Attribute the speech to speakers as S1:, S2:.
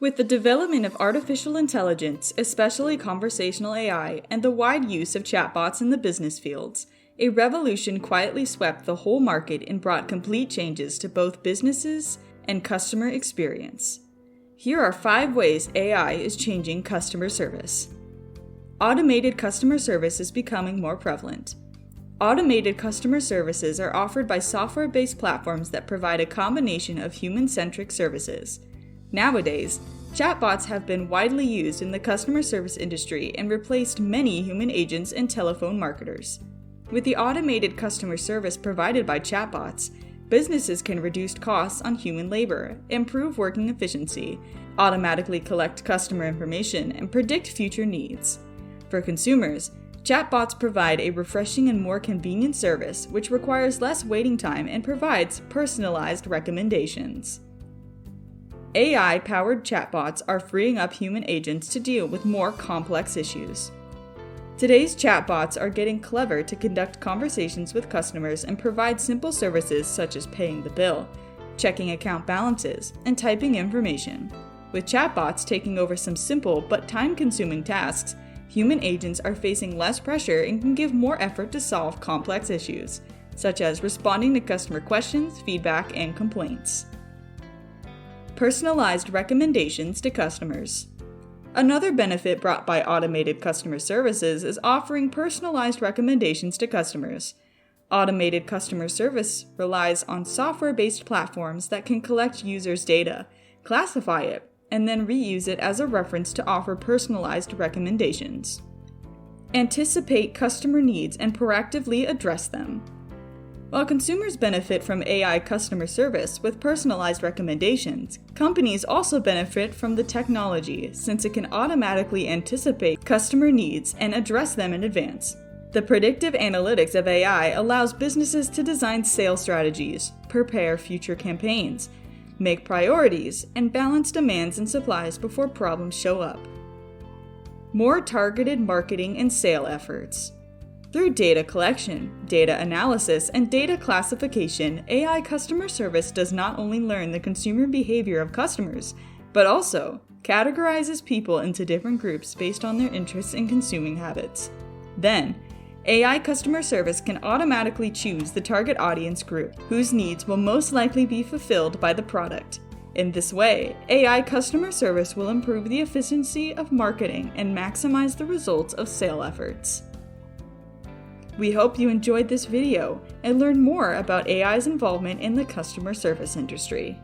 S1: With the development of artificial intelligence, especially conversational AI, and the wide use of chatbots in the business fields, a revolution quietly swept the whole market and brought complete changes to both businesses and customer experience. Here are 5 ways AI is changing customer service. Automated customer service is becoming more prevalent. Automated customer services are offered by software-based platforms that provide a combination of human-centric services. Nowadays, chatbots have been widely used in the customer service industry and replaced many human agents and telephone marketers. With the automated customer service provided by chatbots, businesses can reduce costs on human labor, improve working efficiency, automatically collect customer information, and predict future needs. For consumers, chatbots provide a refreshing and more convenient service which requires less waiting time and provides personalized recommendations. AI-powered chatbots are freeing up human agents to deal with more complex issues. Today's chatbots are getting clever to conduct conversations with customers and provide simple services such as paying the bill, checking account balances, and typing information. With chatbots taking over some simple but time-consuming tasks, human agents are facing less pressure and can give more effort to solve complex issues, such as responding to customer questions, feedback, and complaints. Personalized recommendations to customers. Another benefit brought by automated customer services is offering personalized recommendations to customers. Automated customer service relies on software-based platforms that can collect users' data, classify it, and then reuse it as a reference to offer personalized recommendations. Anticipate customer needs and proactively address them. While consumers benefit from AI customer service with personalized recommendations, companies also benefit from the technology since it can automatically anticipate customer needs and address them in advance. The predictive analytics of AI allows businesses to design sales strategies, prepare future campaigns, make priorities, and balance demands and supplies before problems show up. More targeted marketing and sale efforts. Through data collection, data analysis, and data classification, AI customer service does not only learn the consumer behavior of customers, but also categorizes people into different groups based on their interests and consuming habits. Then, AI customer service can automatically choose the target audience group whose needs will most likely be fulfilled by the product. In this way, AI customer service will improve the efficiency of marketing and maximize the results of sale efforts. We hope you enjoyed this video and learned more about AI's involvement in the customer service industry.